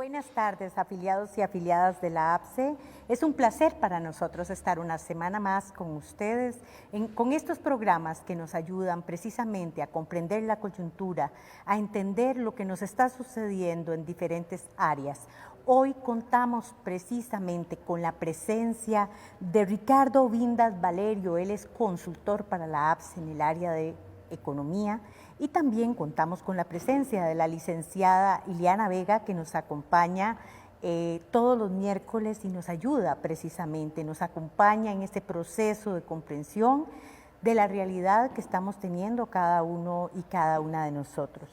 Buenas tardes, afiliados y afiliadas de la APSE. Es un placer para nosotros estar una semana más con ustedes con estos programas que nos ayudan precisamente a comprender la coyuntura, a entender lo que nos está sucediendo en diferentes áreas. Hoy contamos precisamente con la presencia de Ricardo Vindas Valerio. Él es consultor para la APSE en el área de Economía, y también contamos con la presencia de la licenciada Ileana Vega, que nos acompaña todos los miércoles y nos ayuda precisamente, nos acompaña en este proceso de comprensión de la realidad que estamos teniendo cada uno y cada una de nosotros.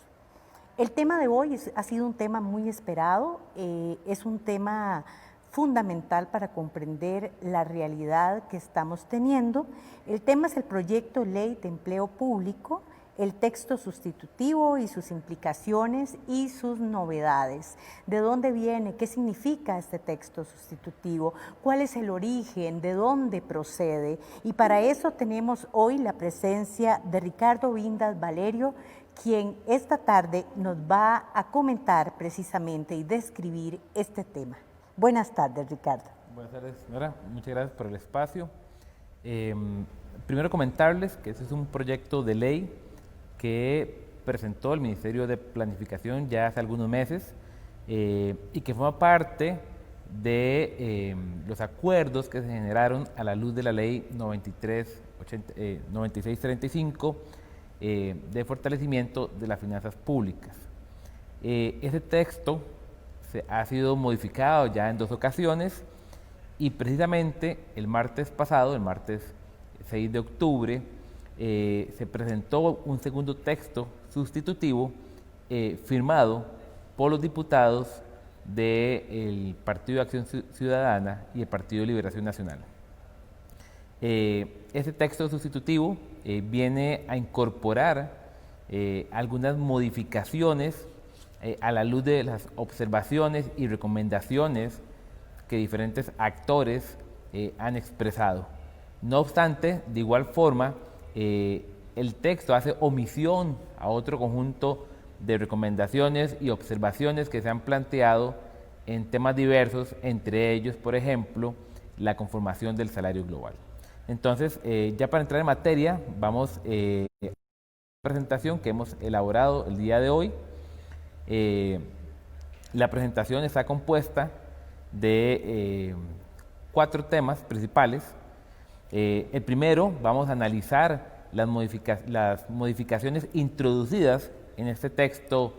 El tema de hoy ha sido un tema muy esperado, es un tema fundamental para comprender la realidad que estamos teniendo. El tema es el proyecto Ley de Empleo Público, el texto sustitutivo y sus implicaciones y sus novedades. ¿De dónde viene? ¿Qué significa este texto sustitutivo? ¿Cuál es el origen? ¿De dónde procede? Y para eso tenemos hoy la presencia de Ricardo Vindas Valerio, quien esta tarde nos va a comentar precisamente y describir este tema. Buenas tardes, Ricardo. Buenas tardes, señora. Muchas gracias por el espacio. Primero comentarles que este es un proyecto de ley que presentó el Ministerio de Planificación ya hace algunos meses y que forma parte de los acuerdos que se generaron a la luz de la Ley 9635 de fortalecimiento de las finanzas públicas. Ese texto ha sido modificado ya en 2 ocasiones y precisamente el martes pasado, el martes 6 de octubre, se presentó un segundo texto sustitutivo firmado por los diputados del Partido de Acción Ciudadana y el Partido de Liberación Nacional. Este texto sustitutivo viene a incorporar algunas modificaciones a la luz de las observaciones y recomendaciones que diferentes actores han expresado. No obstante, de igual forma, el texto hace omisión a otro conjunto de recomendaciones y observaciones que se han planteado en temas diversos, entre ellos, por ejemplo, la conformación del salario global. Entonces, ya para entrar en materia, vamos a la presentación que hemos elaborado el día de hoy. La presentación está compuesta de 4 temas principales. El primero, vamos a analizar las modificaciones introducidas en este texto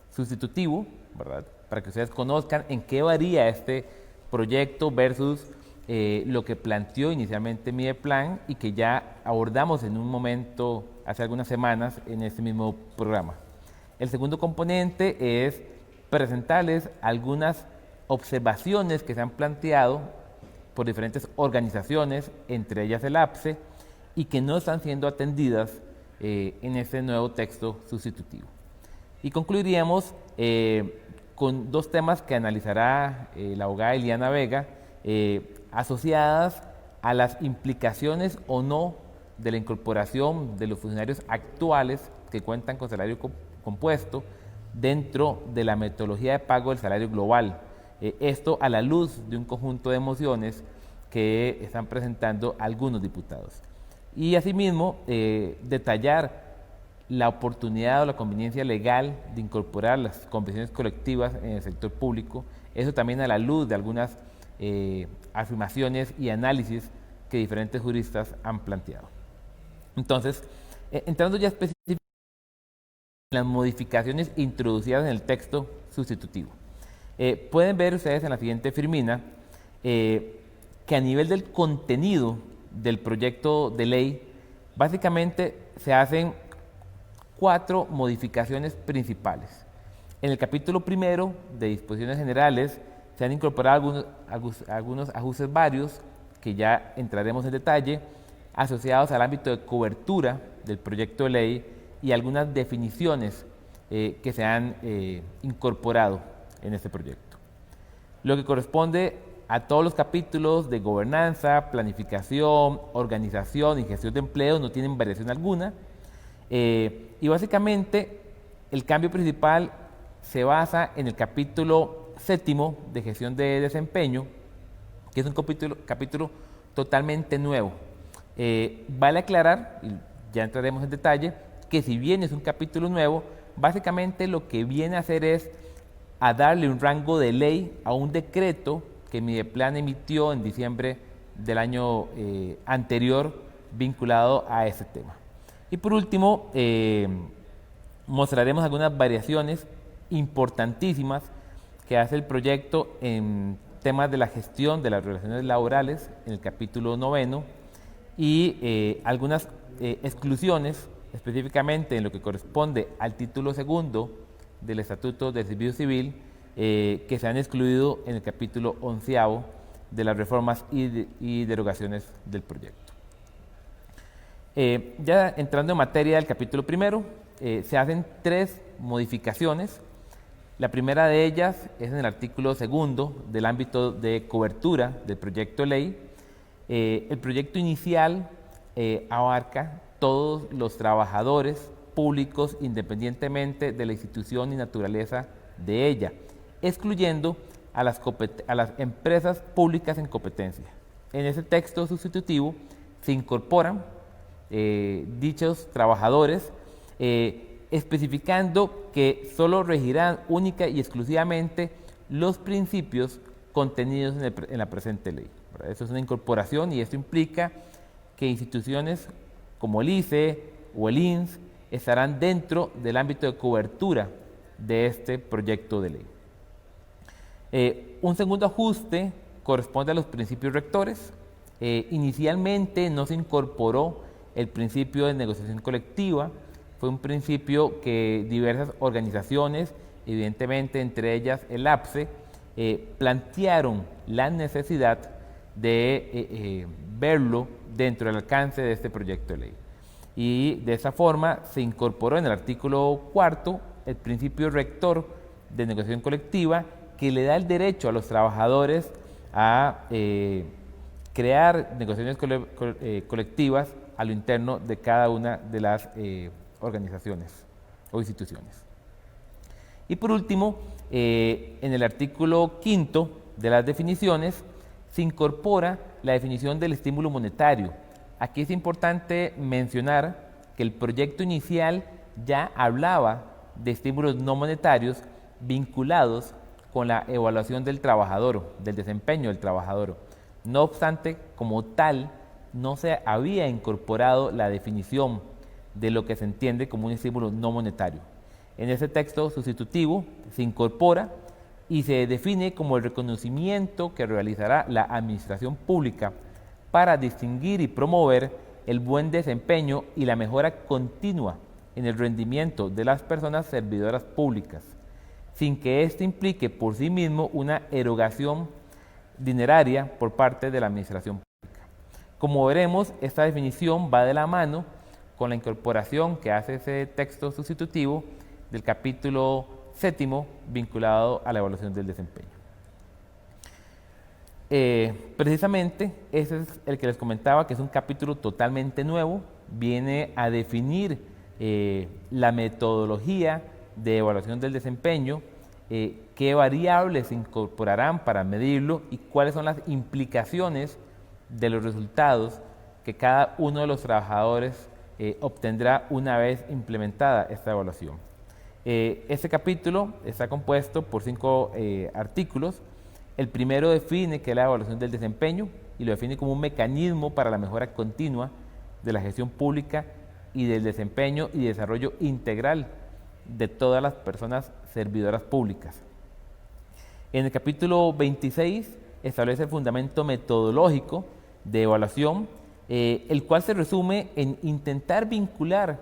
sustitutivo, ¿verdad? Para que ustedes conozcan en qué varía este proyecto versus lo que planteó inicialmente Mideplan y que ya abordamos en un momento hace algunas semanas en este mismo programa. El segundo componente es presentarles algunas observaciones que se han planteado por diferentes organizaciones, entre ellas el APSE, y que no están siendo atendidas en este nuevo texto sustitutivo. Y concluiríamos con 2 temas que analizará la abogada Ileana Vega, asociadas a las implicaciones o no de la incorporación de los funcionarios actuales que cuentan con salario compuesto dentro de la metodología de pago del salario global. Esto a la luz de un conjunto de mociones que están presentando algunos diputados. Y asimismo, detallar la oportunidad o la conveniencia legal de incorporar las convenciones colectivas en el sector público, eso también a la luz de algunas afirmaciones y análisis que diferentes juristas han planteado. Entonces, entrando ya específicamente en las modificaciones introducidas en el texto sustitutivo. Pueden ver ustedes en la siguiente firmina que a nivel del contenido del proyecto de ley, básicamente se hacen 4 modificaciones principales. En el capítulo primero de disposiciones generales se han incorporado algunos ajustes varios que ya entraremos en detalle, asociados al ámbito de cobertura del proyecto de ley y algunas definiciones que se han incorporado en este proyecto. Lo que corresponde a todos los capítulos de gobernanza, planificación, organización y gestión de empleo no tienen variación alguna y básicamente el cambio principal se basa en el capítulo 7 de gestión de desempeño, que es un capítulo totalmente nuevo. Vale aclarar, y ya entraremos en detalle, que si bien es un capítulo nuevo, básicamente lo que viene a hacer es a darle un rango de ley a un decreto que Mideplan emitió en diciembre del año anterior vinculado a ese tema. Y por último, mostraremos algunas variaciones importantísimas que hace el proyecto en temas de la gestión de las relaciones laborales en el capítulo 9 y algunas exclusiones específicamente en lo que corresponde al título 2 del Estatuto del Servicio Civil que se han excluido en el capítulo 11 de las reformas y derogaciones del proyecto. Ya entrando en materia del capítulo 1, se hacen 3 modificaciones. La primera de ellas es en el artículo 2 del ámbito de cobertura del proyecto de ley. El proyecto inicial abarca todos los trabajadores públicos independientemente de la institución y naturaleza de ella, excluyendo a las empresas públicas en competencia. En ese texto sustitutivo se incorporan dichos trabajadores, especificando que solo regirán única y exclusivamente los principios contenidos en la presente ley. Eso es una incorporación y esto implica que instituciones como el ICE o el INS estarán dentro del ámbito de cobertura de este proyecto de ley. Un segundo ajuste corresponde a los principios rectores. Inicialmente no se incorporó el principio de negociación colectiva, fue un principio que diversas organizaciones, evidentemente entre ellas el APSE, plantearon la necesidad de verlo dentro del alcance de este proyecto de ley. Y de esa forma se incorporó en el artículo 4 el principio rector de negociación colectiva que le da el derecho a los trabajadores a crear negociaciones colectivas a lo interno de cada una de las organizaciones o instituciones. Y por último, en el artículo 5 de las definiciones se incorpora la definición del estímulo monetario. Aquí es importante mencionar que el proyecto inicial ya hablaba de estímulos no monetarios vinculados con la evaluación del trabajador, del desempeño del trabajador. No obstante, como tal, no se había incorporado la definición de lo que se entiende como un estímulo no monetario. En ese texto sustitutivo se incorpora y se define como el reconocimiento que realizará la administración pública para distinguir y promover el buen desempeño y la mejora continua en el rendimiento de las personas servidoras públicas, sin que éste implique por sí mismo una erogación dineraria por parte de la administración pública. Como veremos, esta definición va de la mano con la incorporación que hace ese texto sustitutivo del capítulo 7 vinculado a la evaluación del desempeño. Precisamente ese es el que les comentaba, que es un capítulo totalmente nuevo, viene a definir la metodología de evaluación del desempeño, qué variables se incorporarán para medirlo y cuáles son las implicaciones de los resultados que cada uno de los trabajadores obtendrá una vez implementada esta evaluación. Este capítulo está compuesto por 5 artículos. El primero define qué es la evaluación del desempeño y lo define como un mecanismo para la mejora continua de la gestión pública y del desempeño y desarrollo integral de todas las personas servidoras públicas. En el capítulo 26 establece el fundamento metodológico de evaluación, el cual se resume en intentar vincular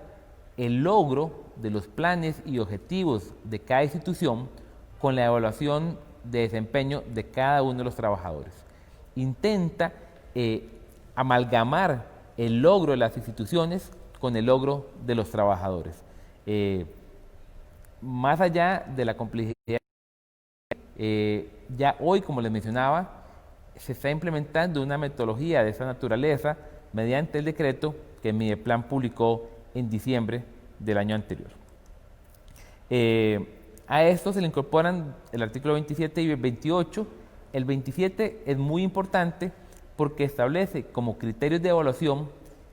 el logro de los planes y objetivos de cada institución con la evaluación de desempeño de cada uno de los trabajadores. Intenta amalgamar el logro de las instituciones con el logro de los trabajadores. Más allá de la complejidad, ya hoy, como les mencionaba, se está implementando una metodología de esta naturaleza mediante el decreto que Mideplan publicó en diciembre del año anterior. A esto se le incorporan el artículo 27 y el 28. El 27 es muy importante porque establece como criterios de evaluación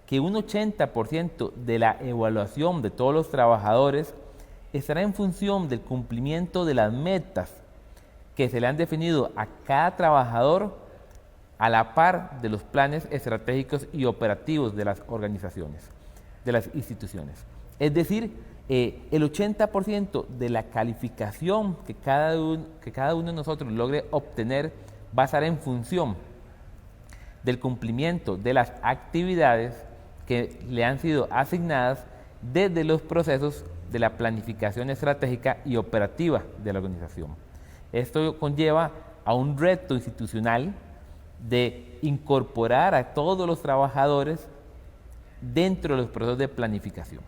que un 80% de la evaluación de todos los trabajadores estará en función del cumplimiento de las metas que se le han definido a cada trabajador a la par de los planes estratégicos y operativos de las organizaciones, de las instituciones. Es decir, el 80% de la calificación que cada uno de nosotros logre obtener va a estar en función del cumplimiento de las actividades que le han sido asignadas desde los procesos de la planificación estratégica y operativa de la organización. Esto conlleva a un reto institucional de incorporar a todos los trabajadores dentro de los procesos de planificación.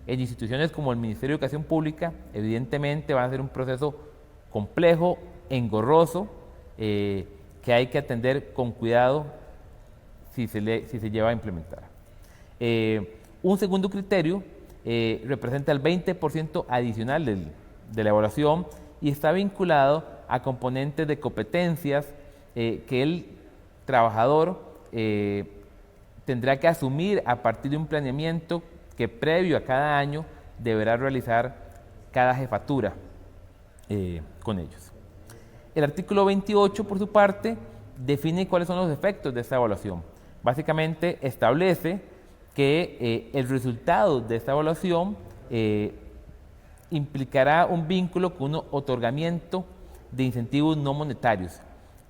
En instituciones como el Ministerio de Educación Pública, evidentemente va a ser un proceso complejo, engorroso, que hay que atender con cuidado si se lleva a implementar. Un segundo criterio representa el 20% adicional de la evaluación y está vinculado a componentes de competencias que el trabajador tendrá que asumir a partir de un planeamiento que previo a cada año deberá realizar cada jefatura con ellos. El artículo 28, por su parte, define cuáles son los efectos de esta evaluación. Básicamente establece que el resultado de esta evaluación implicará un vínculo con un otorgamiento de incentivos no monetarios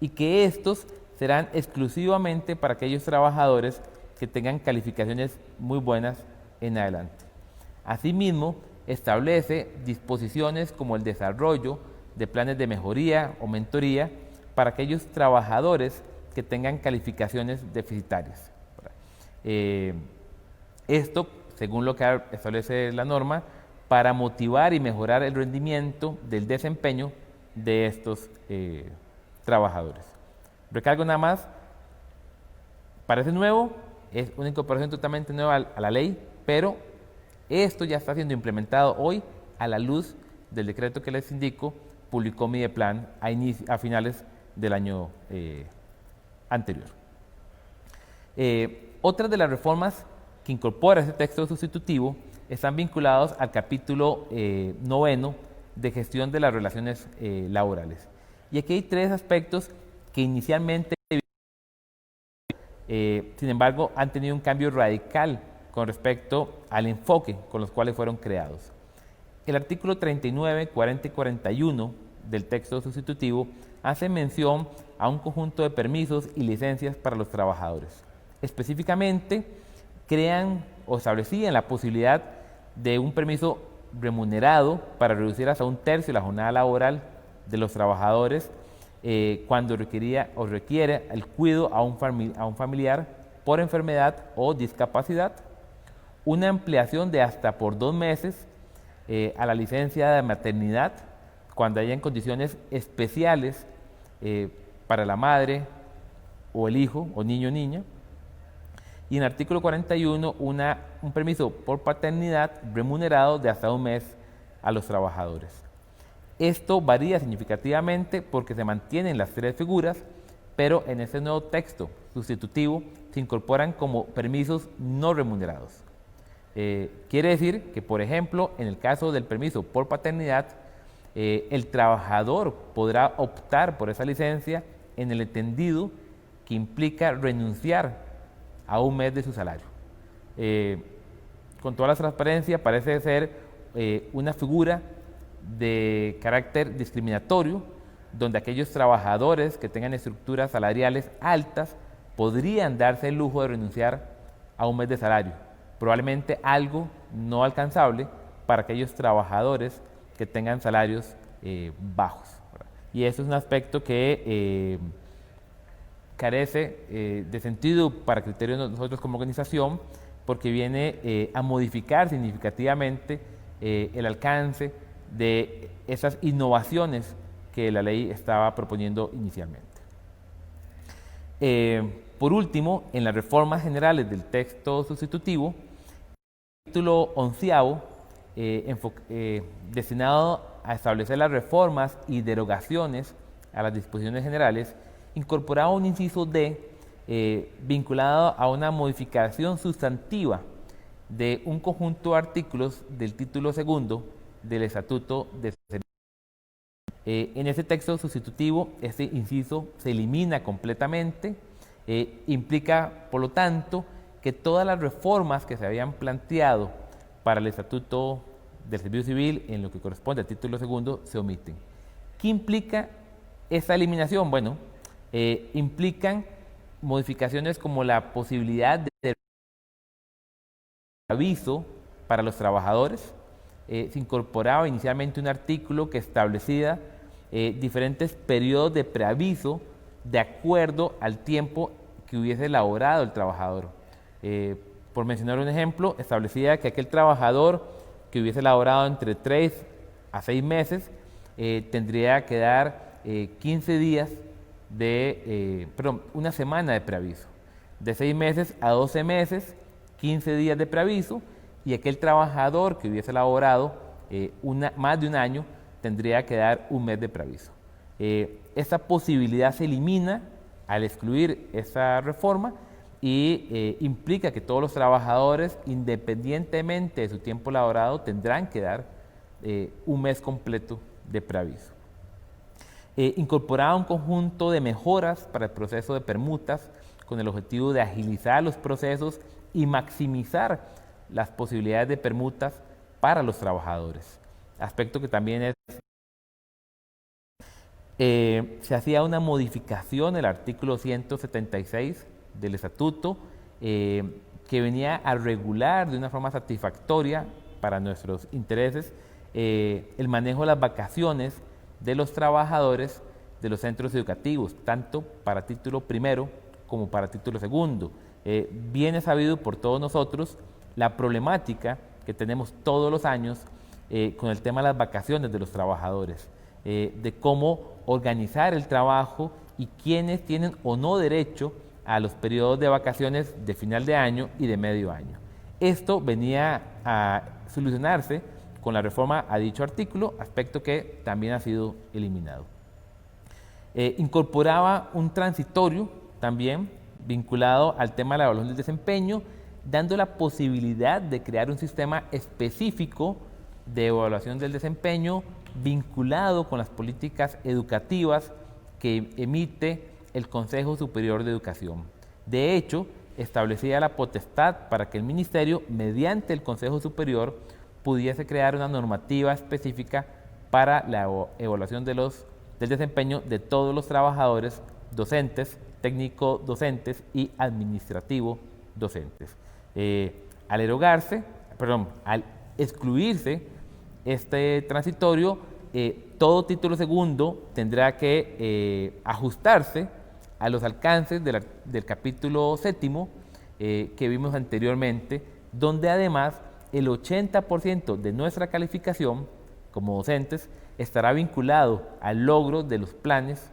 y que estos serán exclusivamente para aquellos trabajadores que tengan calificaciones muy buenas en adelante. Asimismo, establece disposiciones como el desarrollo de planes de mejoría o mentoría para aquellos trabajadores que tengan calificaciones deficitarias. Esto, según lo que establece la norma, para motivar y mejorar el rendimiento del desempeño de estos trabajadores. Recalco nada más, parece nuevo, es una incorporación totalmente nueva a la ley, pero esto ya está siendo implementado hoy a la luz del decreto que les indico, publicó Mideplan a finales del año anterior. Otras de las reformas que incorpora este texto sustitutivo están vinculados al capítulo 9 de gestión de las relaciones laborales. Y aquí hay tres aspectos que inicialmente, sin embargo, han tenido un cambio radical con respecto al enfoque con los cuales fueron creados. El artículo 39, 40 y 41 del texto sustitutivo hace mención a un conjunto de permisos y licencias para los trabajadores. Específicamente, crean o establecían la posibilidad de un permiso remunerado para reducir hasta un tercio la jornada laboral de los trabajadores cuando requiere el cuidado a un familiar por enfermedad o discapacidad, una ampliación de hasta por 2 meses a la licencia de maternidad cuando hayan condiciones especiales para la madre o el hijo o niño o niña, y en el artículo 41 un permiso por paternidad remunerado de hasta 1 mes a los trabajadores. Esto varía significativamente porque se mantienen las 3 figuras, pero en este nuevo texto sustitutivo se incorporan como permisos no remunerados. Quiere decir que, por ejemplo, en el caso del permiso por paternidad, el trabajador podrá optar por esa licencia en el entendido que implica renunciar a 1 mes de su salario. Con toda la transparencia, parece ser una figura de carácter discriminatorio, donde aquellos trabajadores que tengan estructuras salariales altas podrían darse el lujo de renunciar a 1 mes de salario, probablemente algo no alcanzable para aquellos trabajadores que tengan salarios bajos, ¿verdad? Y eso es un aspecto que carece de sentido para criterios de nosotros como organización, porque viene a modificar significativamente el alcance de esas innovaciones que la ley estaba proponiendo inicialmente. Por último, en las reformas generales del texto sustitutivo, el capítulo 11 destinado a establecer las reformas y derogaciones a las disposiciones generales, incorporaba un inciso D vinculado a una modificación sustantiva de un conjunto de artículos del título segundo del Estatuto de Servicios. En ese texto sustitutivo, este inciso se elimina completamente, implica, por lo tanto, que todas las reformas que se habían planteado para el Estatuto del Servicio Civil, en lo que corresponde al título segundo, se omiten. ¿Qué implica esta eliminación? Bueno, implican modificaciones como la posibilidad de aviso para los trabajadores. Se incorporaba inicialmente un artículo que establecía diferentes periodos de preaviso de acuerdo al tiempo que hubiese elaborado el trabajador. Por mencionar un ejemplo, establecía que aquel trabajador que hubiese elaborado entre 3 a 6 meses tendría que dar 15 días una semana de preaviso. De 6 meses a 12 meses, 15 días de preaviso, y aquel trabajador que hubiese elaborado más de un año tendría que dar un mes de preaviso. Esta posibilidad se elimina al excluir esa reforma y implica que todos los trabajadores, independientemente de su tiempo laborado, tendrán que dar un mes completo de preaviso. Incorporaba un conjunto de mejoras para el proceso de permutas con el objetivo de agilizar los procesos y maximizar las posibilidades de permutas para los trabajadores. Aspecto que también se hacía una modificación del artículo 176 del Estatuto que venía a regular de una forma satisfactoria para nuestros intereses el manejo de las vacaciones de los trabajadores de los centros educativos, tanto para título primero como para título segundo. Bien es sabido por todos nosotros la problemática que tenemos todos los años con el tema de las vacaciones de los trabajadores, de cómo organizar el trabajo y quiénes tienen o no derecho a los periodos de vacaciones de final de año y de medio año. Esto venía a solucionarse con la reforma a dicho artículo, aspecto que también ha sido eliminado. Incorporaba un transitorio también vinculado al tema de la evaluación del desempeño, dando la posibilidad de crear un sistema específico de evaluación del desempeño vinculado con las políticas educativas que emite el Consejo Superior de Educación. De hecho, establecía la potestad para que el Ministerio, mediante el Consejo Superior, pudiese crear una normativa específica para la evaluación del desempeño de todos los trabajadores docentes, técnico-docentes y administrativo-docentes. Al excluirse este transitorio, todo título segundo tendrá que ajustarse a los alcances del capítulo séptimo que vimos anteriormente, donde además el 80% de nuestra calificación como docentes estará vinculado al logro de los planes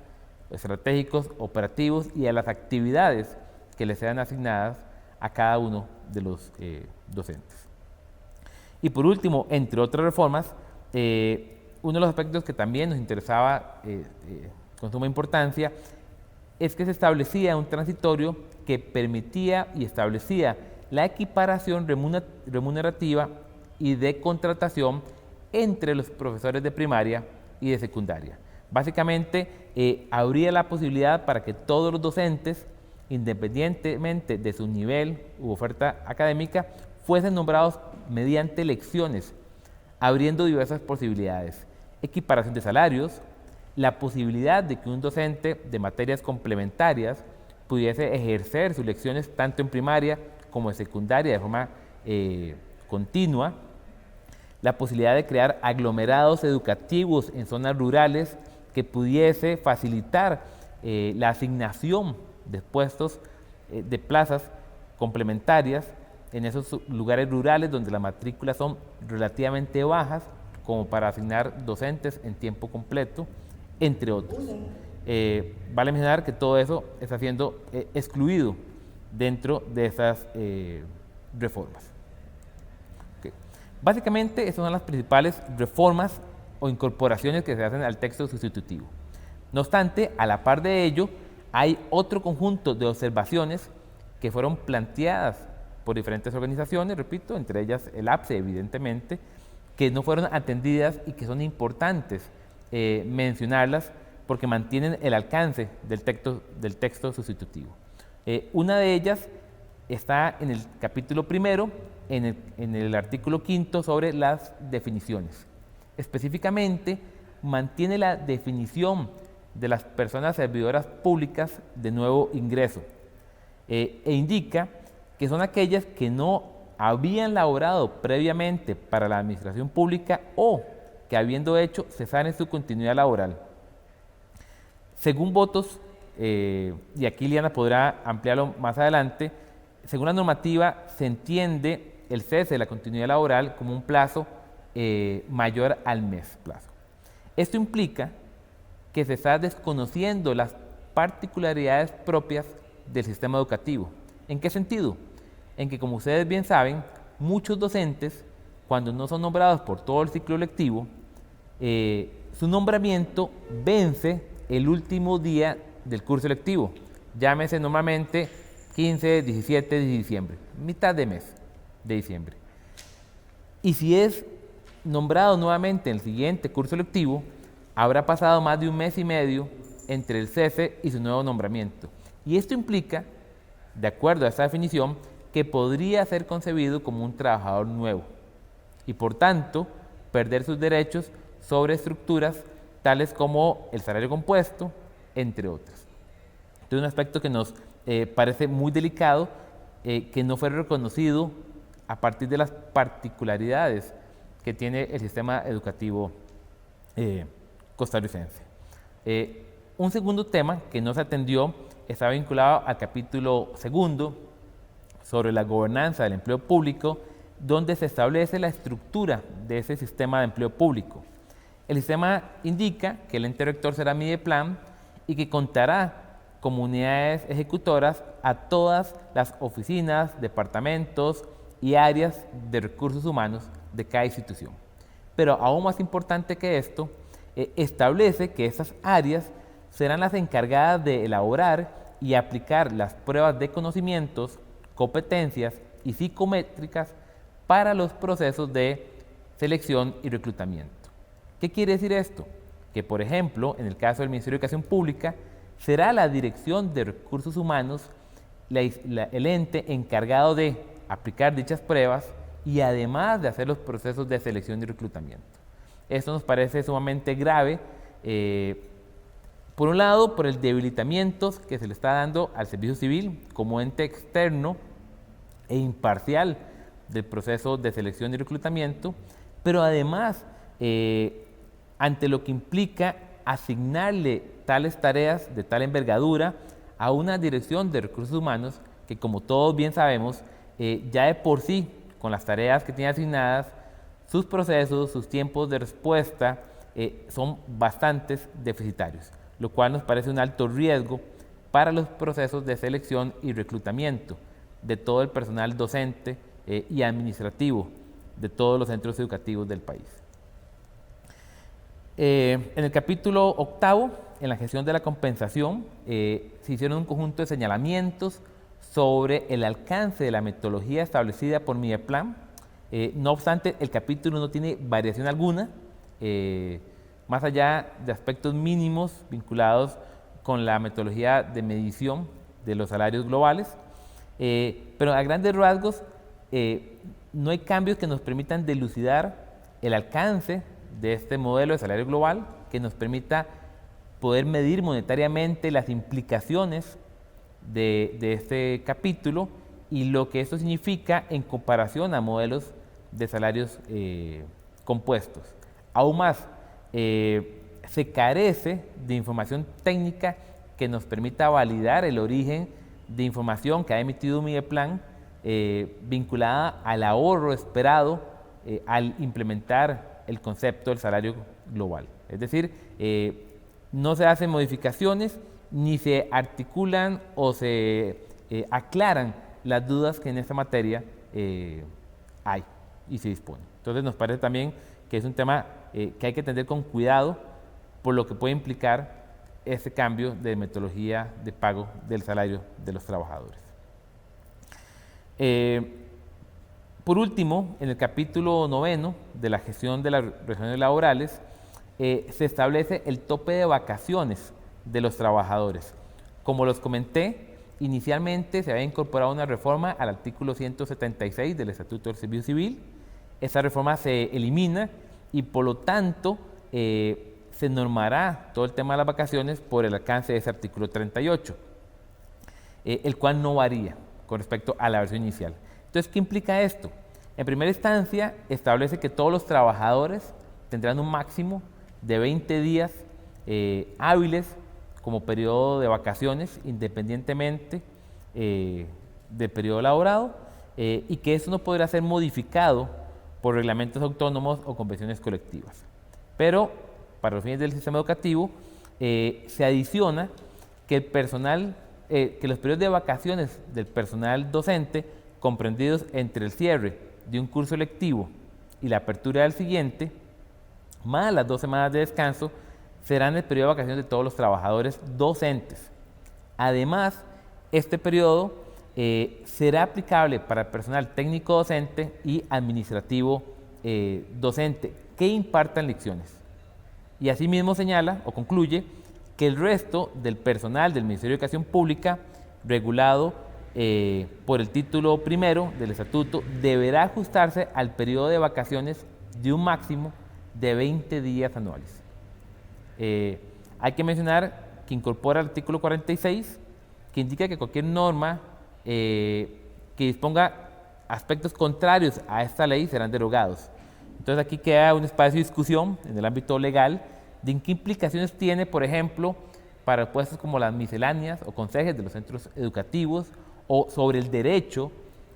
estratégicos, operativos y a las actividades que les sean asignadas a cada uno de los docentes. Y por último, entre otras reformas, uno de los aspectos que también nos interesaba con suma importancia es que se establecía un transitorio que permitía y establecía la equiparación remunerativa y de contratación entre los profesores de primaria y de secundaria. Básicamente, habría la posibilidad para que todos los docentes, independientemente de su nivel u oferta académica, fuesen nombrados mediante elecciones, abriendo diversas posibilidades: equiparación de salarios, la posibilidad de que un docente de materias complementarias pudiese ejercer sus lecciones tanto en primaria como en secundaria de forma continua, la posibilidad de crear aglomerados educativos en zonas rurales que pudiese facilitar la asignación de puestos de plazas complementarias en esos lugares rurales donde las matrículas son relativamente bajas, como para asignar docentes en tiempo completo, entre otros. Vale mencionar que todo eso está siendo excluido dentro de esas reformas. Okay. Básicamente, esas son las principales reformas o incorporaciones que se hacen al texto sustitutivo. No obstante, a la par de ello, hay otro conjunto de observaciones que fueron planteadas por diferentes organizaciones, repito, entre ellas el APSE, evidentemente, que no fueron atendidas y que son importantes mencionarlas porque mantienen el alcance del texto sustitutivo. Una de ellas está en el capítulo primero, en el artículo quinto sobre las definiciones. Específicamente, mantiene la definición de las personas servidoras públicas de nuevo ingreso e indica que son aquellas que no habían laborado previamente para la administración pública o que habiendo hecho cesar en su continuidad laboral. Según votos, y aquí Liana podrá ampliarlo más adelante, según la normativa se entiende el cese de la continuidad laboral como un plazo mayor al mes plazo. Esto implica que se está desconociendo las particularidades propias del sistema educativo. ¿En qué sentido? En que, como ustedes bien saben, muchos docentes, cuando no son nombrados por todo el ciclo lectivo, su nombramiento vence el último día del curso lectivo, llámese normalmente 15, 17 de diciembre, mitad de mes de diciembre. Y si es nombrado nuevamente en el siguiente curso lectivo, habrá pasado más de un mes y medio entre el cese y su nuevo nombramiento. Y esto implica, de acuerdo a esta definición, que podría ser concebido como un trabajador nuevo y por tanto perder sus derechos sobre estructuras tales como el salario compuesto, entre otras. Este es un aspecto que nos parece muy delicado, que no fue reconocido a partir de las particularidades que tiene el sistema educativo costarricense. Un segundo tema que no se atendió está vinculado al capítulo segundo sobre la gobernanza del empleo público, donde se establece la estructura de ese sistema de empleo público. El sistema indica que el ente rector será Mideplan y que contará como unidades ejecutoras a todas las oficinas, departamentos y áreas de recursos humanos de cada institución. Pero aún más importante que esto, establece que estas áreas serán las encargadas de elaborar y aplicar las pruebas de conocimientos, competencias y psicométricas para los procesos de selección y reclutamiento. ¿Qué quiere decir esto? Que, por ejemplo, en el caso del Ministerio de Educación Pública, será la Dirección de Recursos Humanos el ente encargado de aplicar dichas pruebas y además de hacer los procesos de selección y reclutamiento. Esto nos parece sumamente grave, por un lado, por el debilitamiento que se le está dando al servicio civil como ente externo e imparcial del proceso de selección y reclutamiento, pero además ante lo que implica asignarle tales tareas de tal envergadura a una dirección de recursos humanos que, como todos bien sabemos, ya de por sí, con las tareas que tiene asignadas, sus procesos, sus tiempos de respuesta son bastante deficitarios, lo cual nos parece un alto riesgo para los procesos de selección y reclutamiento de todo el personal docente y administrativo de todos los centros educativos del país. En el capítulo octavo, en la gestión de la compensación, se hicieron un conjunto de señalamientos sobre el alcance de la metodología establecida por Mideplan. No obstante, el capítulo no tiene variación alguna, más allá de aspectos mínimos vinculados con la metodología de medición de los salarios globales, pero a grandes rasgos no hay cambios que nos permitan dilucidar el alcance de este modelo de salario global, que nos permita poder medir monetariamente las implicaciones de este capítulo y lo que esto significa en comparación a modelos de salarios compuestos. Aún más, se carece de información técnica que nos permita validar el origen de información que ha emitido Mideplan vinculada al ahorro esperado al implementar el concepto del salario global. Es decir, no se hacen modificaciones ni se articulan o se aclaran las dudas que en esta materia hay. y se dispone. Entonces nos parece también que es un tema que hay que atender con cuidado por lo que puede implicar ese cambio de metodología de pago del salario de los trabajadores. Por último, en el capítulo 9 de la gestión de las relaciones laborales, se establece el tope de vacaciones de los trabajadores. Como los comenté, inicialmente se había incorporado una reforma al artículo 176 del Estatuto del Servicio Civil. Esa reforma se elimina y por lo tanto se normará todo el tema de las vacaciones por el alcance de ese artículo 38, el cual no varía con respecto a la versión inicial. Entonces, ¿qué implica esto? En primera instancia, establece que todos los trabajadores tendrán un máximo de 20 días hábiles como periodo de vacaciones, independientemente del periodo laborado, y que eso no podrá ser modificado por reglamentos autónomos o convenciones colectivas. Pero, para los fines del sistema educativo, se adiciona que el personal, que los periodos de vacaciones del personal docente, comprendidos entre el cierre de un curso lectivo y la apertura del siguiente, más las 2 semanas de descanso, serán el periodo de vacaciones de todos los trabajadores docentes. Además, este periodo será aplicable para el personal técnico docente y administrativo docente que impartan lecciones. Y asimismo señala o concluye que el resto del personal del Ministerio de Educación Pública, regulado por el título primero del Estatuto, deberá ajustarse al periodo de vacaciones de un máximo de 20 días anuales. Hay que mencionar que incorpora el artículo 46, que indica que cualquier norma que disponga aspectos contrarios a esta ley serán derogados. Entonces aquí queda un espacio de discusión en el ámbito legal de qué implicaciones tiene, por ejemplo, para puestos como las misceláneas o consejes de los centros educativos, o sobre el derecho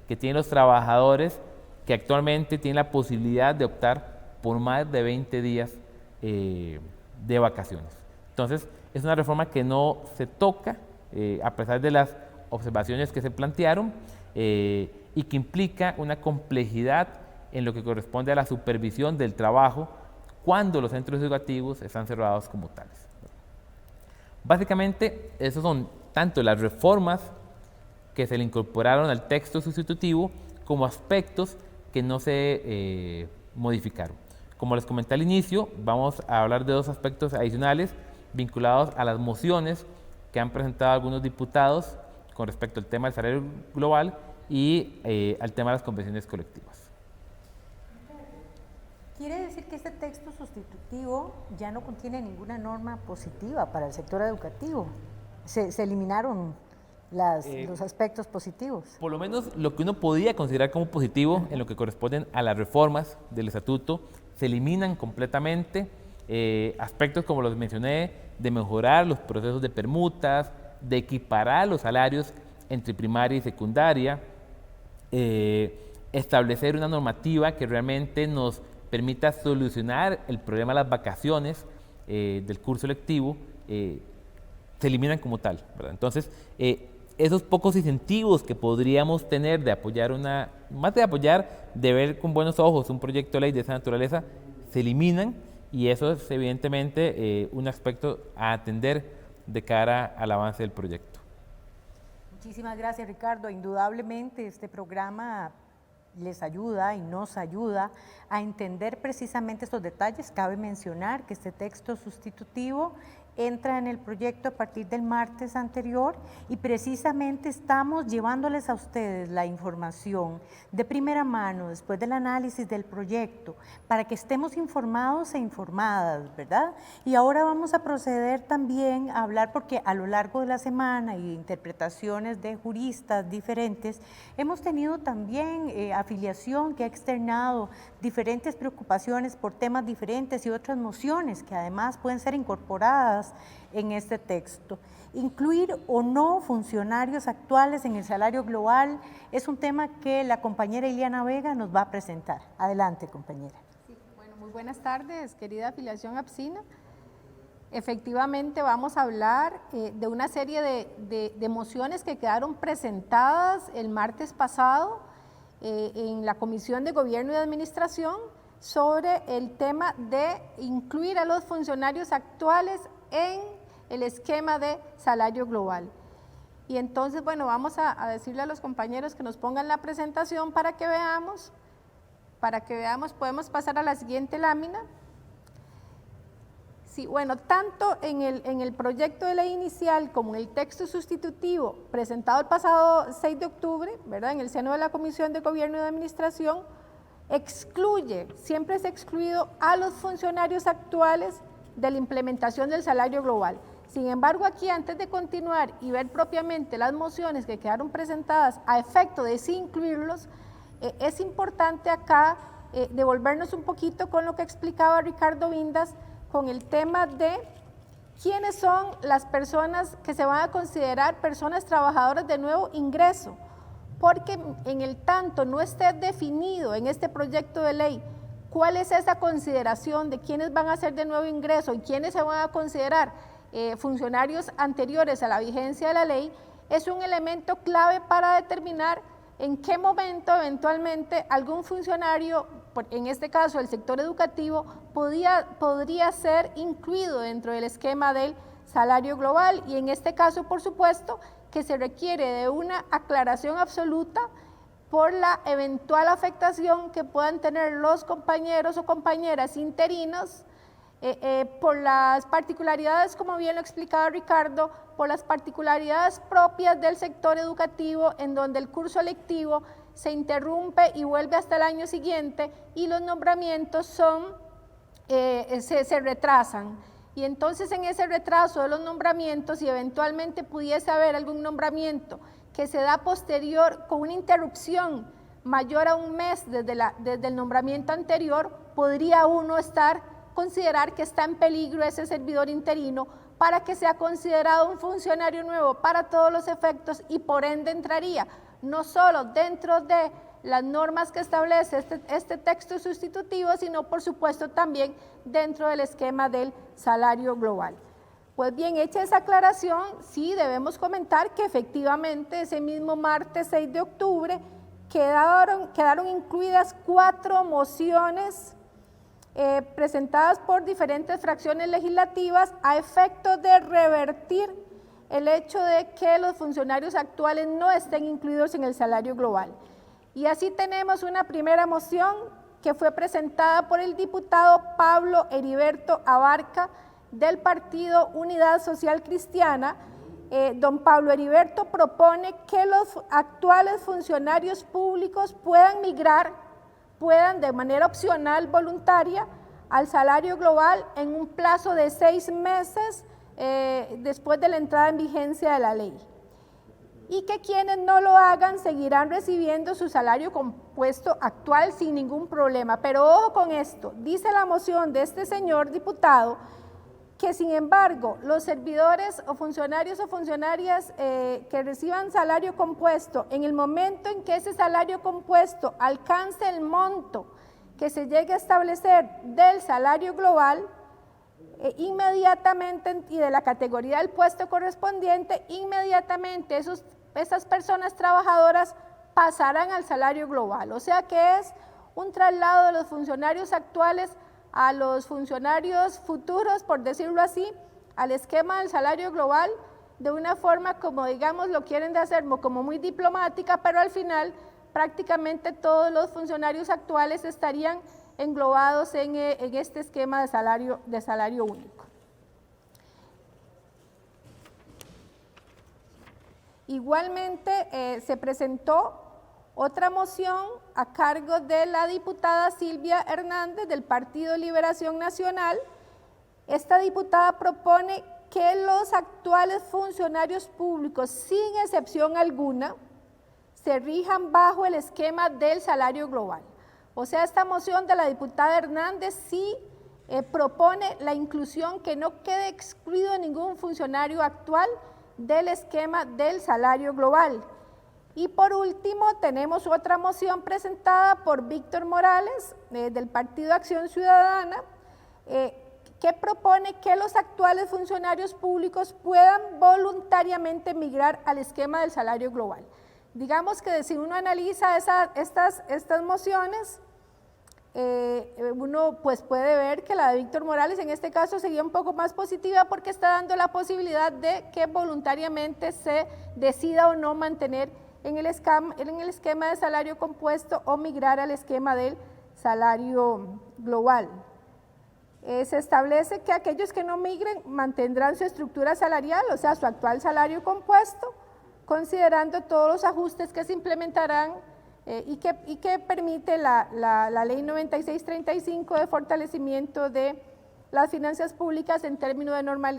que tienen los trabajadores que actualmente tienen la posibilidad de optar por más de 20 días de vacaciones. Entonces, es una reforma que no se toca, a pesar de las observaciones que se plantearon, y que implica una complejidad en lo que corresponde a la supervisión del trabajo cuando los centros educativos están cerrados como tales. Básicamente, esos son tanto las reformas que se le incorporaron al texto sustitutivo como aspectos que no se modificaron. Como les comenté al inicio, vamos a hablar de 2 aspectos adicionales vinculados a las mociones que han presentado algunos diputados con respecto al tema del salario global y al tema de las convenciones colectivas. Quiere decir que este texto sustitutivo ya no contiene ninguna norma positiva para el sector educativo. Se eliminaron los aspectos positivos. Por lo menos lo que uno podía considerar como positivo en lo que corresponden a las reformas del estatuto, se eliminan completamente aspectos como los mencioné, de mejorar los procesos de permutas, de equiparar los salarios entre primaria y secundaria, establecer una normativa que realmente nos permita solucionar el problema de las vacaciones del curso lectivo, se eliminan como tal, ¿verdad? Entonces, esos pocos incentivos que podríamos tener de apoyar más de apoyar, de ver con buenos ojos un proyecto de ley de esa naturaleza, se eliminan, y eso es evidentemente un aspecto a atender de cara al avance del proyecto. Muchísimas gracias, Ricardo. Indudablemente este programa les ayuda y nos ayuda a entender precisamente estos detalles. Cabe mencionar que este texto sustitutivo entra en el proyecto a partir del martes anterior y precisamente estamos llevándoles a ustedes la información de primera mano después del análisis del proyecto para que estemos informados e informadas, ¿verdad? Y ahora vamos a proceder también a hablar, porque a lo largo de la semana y interpretaciones de juristas diferentes, hemos tenido también afiliación que ha externado diferentes preocupaciones por temas diferentes y otras mociones que además pueden ser incorporadas en este texto. Incluir o no funcionarios actuales en el salario global es un tema que la compañera Iliana Vega nos va a presentar. Adelante, compañera. Sí, bueno, muy buenas tardes, querida afiliación APSINA. Efectivamente vamos a hablar de una serie de mociones que quedaron presentadas el martes pasado en la Comisión de Gobierno y Administración sobre el tema de incluir a los funcionarios actuales en el esquema de salario global. Y entonces, bueno, vamos a decirle a los compañeros que nos pongan la presentación para que veamos, podemos pasar a la siguiente lámina. Sí, bueno, tanto en el proyecto de ley inicial como en el texto sustitutivo presentado el pasado 6 de octubre, ¿verdad?, en el seno de la Comisión de Gobierno y de Administración, siempre se ha excluido a los funcionarios actuales de la implementación del salario global. Sin embargo, aquí, antes de continuar y ver propiamente las mociones que quedaron presentadas a efecto de sí incluirlos, es importante acá devolvernos un poquito con lo que explicaba Ricardo Vindas, con el tema de quiénes son las personas que se van a considerar personas trabajadoras de nuevo ingreso, porque en el tanto no esté definido en este proyecto de ley cuál es esa consideración de quiénes van a ser de nuevo ingreso y quiénes se van a considerar funcionarios anteriores a la vigencia de la ley, es un elemento clave para determinar en qué momento eventualmente algún funcionario, en este caso el sector educativo, podría ser incluido dentro del esquema del salario global, y en este caso, por supuesto, que se requiere de una aclaración absoluta por la eventual afectación que puedan tener los compañeros o compañeras interinos, por las particularidades, como bien lo explicaba Ricardo, por las particularidades propias del sector educativo, en donde el curso lectivo se interrumpe y vuelve hasta el año siguiente, y los nombramientos se retrasan. Y entonces, en ese retraso de los nombramientos, y eventualmente pudiese haber algún nombramiento que se da posterior con una interrupción mayor a un mes desde el nombramiento anterior, podría uno considerar que está en peligro ese servidor interino para que sea considerado un funcionario nuevo para todos los efectos, y por ende entraría no solo dentro de las normas que establece este texto sustitutivo, sino por supuesto también dentro del esquema del salario global. Pues bien, hecha esa aclaración, sí debemos comentar que efectivamente ese mismo martes 6 de octubre quedaron incluidas 4 mociones presentadas por diferentes fracciones legislativas a efecto de revertir el hecho de que los funcionarios actuales no estén incluidos en el salario global. Y así tenemos una primera moción que fue presentada por el diputado Pablo Heriberto Abarca del Partido Unidad Social Cristiana. Don Pablo Heriberto propone que los actuales funcionarios públicos puedan de manera opcional, voluntaria, al salario global en un plazo de 6 meses después de la entrada en vigencia de la ley, y que quienes no lo hagan seguirán recibiendo su salario compuesto actual sin ningún problema. Pero ojo con esto, dice la moción de este señor diputado que, sin embargo, los servidores o funcionarios o funcionarias que reciban salario compuesto, en el momento en que ese salario compuesto alcance el monto que se llegue a establecer del salario global, inmediatamente, y de la categoría del puesto correspondiente, inmediatamente esas personas trabajadoras pasarán al salario global. O sea que es un traslado de los funcionarios actuales a los funcionarios futuros, por decirlo así, al esquema del salario global, de una forma, como digamos, lo quieren de hacer como muy diplomática, pero al final prácticamente todos los funcionarios actuales estarían englobados en este esquema de salario único. Igualmente se presentó otra moción a cargo de la diputada Silvia Hernández del Partido Liberación Nacional. Esta diputada propone que los actuales funcionarios públicos, sin excepción alguna, se rijan bajo el esquema del salario global. O sea, esta moción de la diputada Hernández sí propone la inclusión, que no quede excluido ningún funcionario actual del esquema del salario global. Y por último, tenemos otra moción presentada por Víctor Morales, del Partido Acción Ciudadana, que propone que los actuales funcionarios públicos puedan voluntariamente migrar al esquema del salario global. Digamos que si uno analiza estas mociones, uno pues puede ver que la de Víctor Morales en este caso sería un poco más positiva porque está dando la posibilidad de que voluntariamente se decida o no mantener en el esquema de salario compuesto o migrar al esquema del salario global. Se establece que aquellos que no migren mantendrán su estructura salarial, o sea, su actual salario compuesto, considerando todos los ajustes que se implementarán y que permite la Ley 9635 de fortalecimiento de las finanzas públicas en términos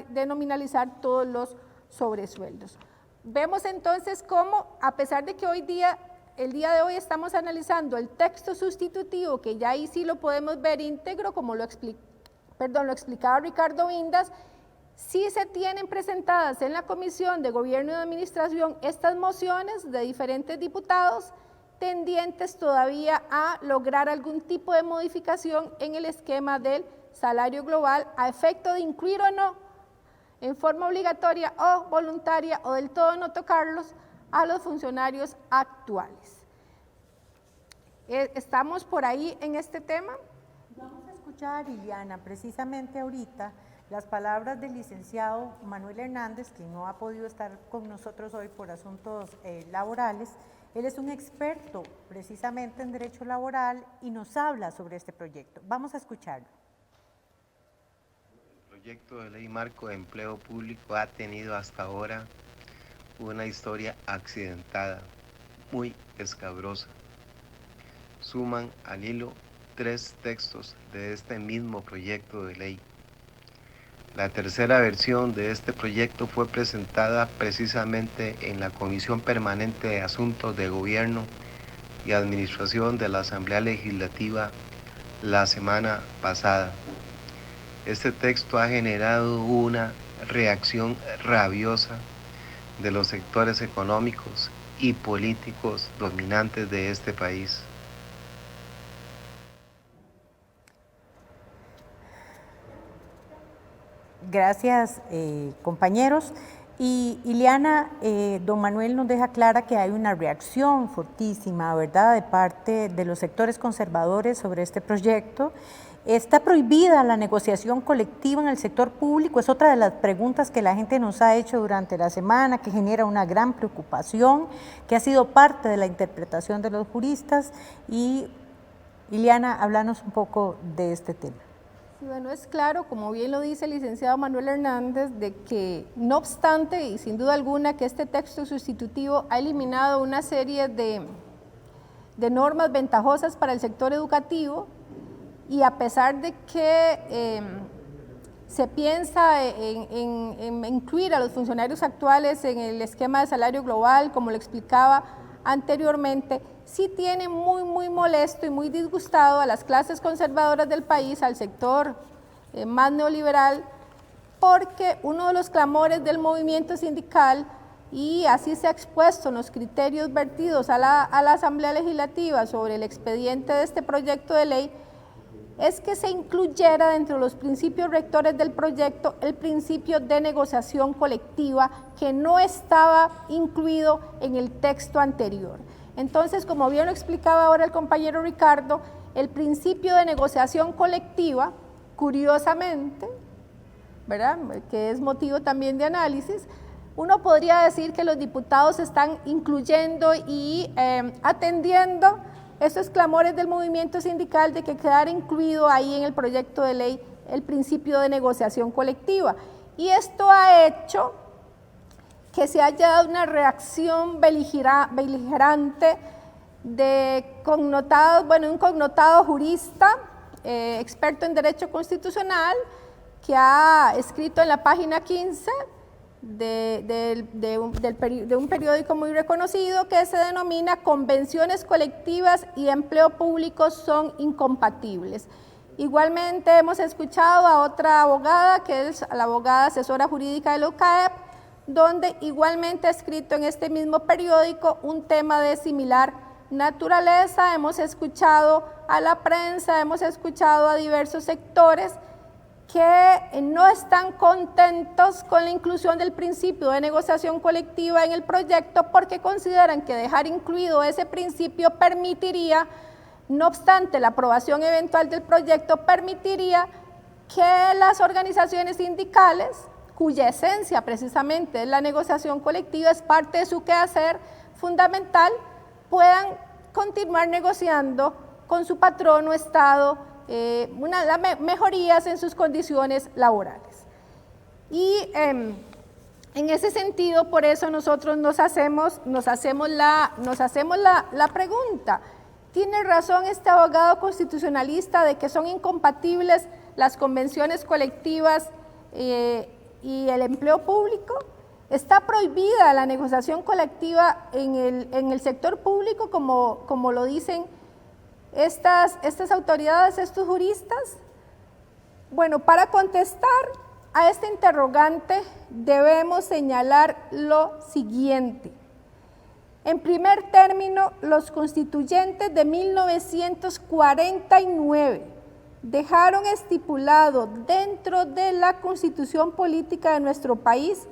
de nominalizar todos los sobresueldos. Vemos entonces cómo, a pesar de que el día de hoy estamos analizando el texto sustitutivo, que ya ahí sí lo podemos ver íntegro, como lo explicaba Ricardo Vindas, sí se tienen presentadas en la Comisión de Gobierno y Administración estas mociones de diferentes diputados tendientes todavía a lograr algún tipo de modificación en el esquema del salario global a efecto de incluir o no en forma obligatoria o voluntaria o del todo no tocarlos a los funcionarios actuales. ¿Estamos por ahí en este tema? Vamos a escuchar, Iliana, precisamente ahorita las palabras del licenciado Manuel Hernández, que no ha podido estar con nosotros hoy por asuntos laborales. Él es un experto precisamente en derecho laboral y nos habla sobre este proyecto. Vamos a escucharlo. El proyecto de ley marco de empleo público ha tenido hasta ahora una historia accidentada, muy escabrosa. Suman al hilo 3 textos de este mismo proyecto de ley. La tercera versión de este proyecto fue presentada precisamente en la Comisión Permanente de Asuntos de Gobierno y Administración de la Asamblea Legislativa la semana pasada. Este texto ha generado una reacción rabiosa de los sectores económicos y políticos dominantes de este país. Gracias, compañeros. Y Iliana, don Manuel nos deja clara que hay una reacción fortísima, ¿verdad?, de parte de los sectores conservadores sobre este proyecto. ¿Está prohibida la negociación colectiva en el sector público? Es otra de las preguntas que la gente nos ha hecho durante la semana, que genera una gran preocupación, que ha sido parte de la interpretación de los juristas. Y Iliana, háblanos un poco de este tema. Sí, bueno, es claro, como bien lo dice el licenciado Manuel Hernández, de que no obstante, y sin duda alguna, que este texto sustitutivo ha eliminado una serie de normas ventajosas para el sector educativo, y a pesar de que se piensa en incluir a los funcionarios actuales en el esquema de salario global, como lo explicaba anteriormente, sí tiene muy molesto y muy disgustado a las clases conservadoras del país, al sector más neoliberal, porque uno de los clamores del movimiento sindical, y así se ha expuesto en los criterios vertidos a la Asamblea Legislativa sobre el expediente de este proyecto de ley, es que se incluyera dentro de los principios rectores del proyecto el principio de negociación colectiva que no estaba incluido en el texto anterior. Entonces, como bien lo explicaba ahora el compañero Ricardo, el principio de negociación colectiva, curiosamente, ¿verdad?, que es motivo también de análisis, uno podría decir que los diputados están incluyendo y atendiendo esos clamores del movimiento sindical de que quedara incluido ahí en el proyecto de ley el principio de negociación colectiva. Y esto ha hecho que se haya dado una reacción beligerante de connotados, bueno, un connotado jurista, experto en derecho constitucional, que ha escrito en la página 15 de un periódico muy reconocido que se denomina Convenciones colectivas y empleo público son incompatibles. Igualmente hemos escuchado a otra abogada, que es la abogada asesora jurídica de la UCAEP, donde igualmente ha escrito en este mismo periódico un tema de similar naturaleza. Hemos escuchado a la prensa, hemos escuchado a diversos sectores que no están contentos con la inclusión del principio de negociación colectiva en el proyecto porque consideran que dejar incluido ese principio permitiría, no obstante la aprobación eventual del proyecto, permitiría que las organizaciones sindicales, cuya esencia precisamente es la negociación colectiva, es parte de su quehacer fundamental, puedan continuar negociando con su patrono Estado mejorías en sus condiciones laborales. Y en ese sentido, por eso nosotros nos hacemos la pregunta, ¿tiene razón este abogado constitucionalista de que son incompatibles las convenciones colectivas y el empleo público? ¿Está prohibida la negociación colectiva en el sector público como lo dicen estas autoridades, estos juristas? Bueno, para contestar a este interrogante debemos señalar lo siguiente. En primer término, los constituyentes de 1949 dejaron estipulado dentro de la Constitución política de nuestro país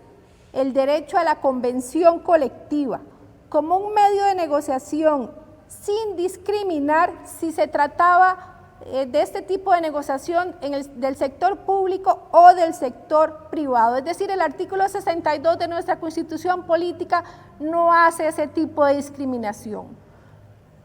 el derecho a la convención colectiva como un medio de negociación sin discriminar si se trataba de este tipo de negociación del sector público o del sector privado. Es decir, el artículo 62 de nuestra Constitución política no hace ese tipo de discriminación.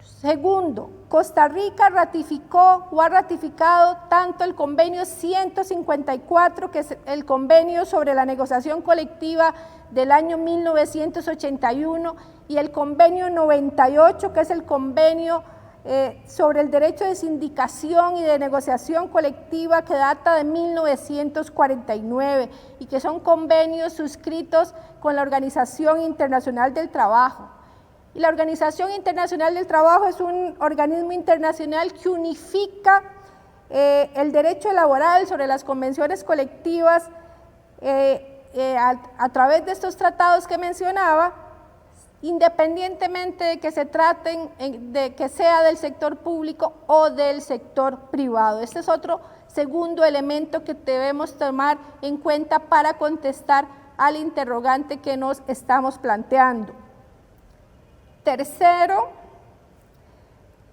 Segundo, Costa Rica ratificó o ha ratificado tanto el convenio 154, que es el convenio sobre la negociación colectiva del año 1981, y el convenio 98, que es el convenio sobre el derecho de sindicación y de negociación colectiva, que data de 1949 y que son convenios suscritos con la Organización Internacional del Trabajo. Y la Organización Internacional del Trabajo es un organismo internacional que unifica el derecho laboral sobre las convenciones colectivas a través de estos tratados que mencionaba, independientemente de que se traten de que sea del sector público o del sector privado. Este es otro segundo elemento que debemos tomar en cuenta para contestar al interrogante que nos estamos planteando. Tercero,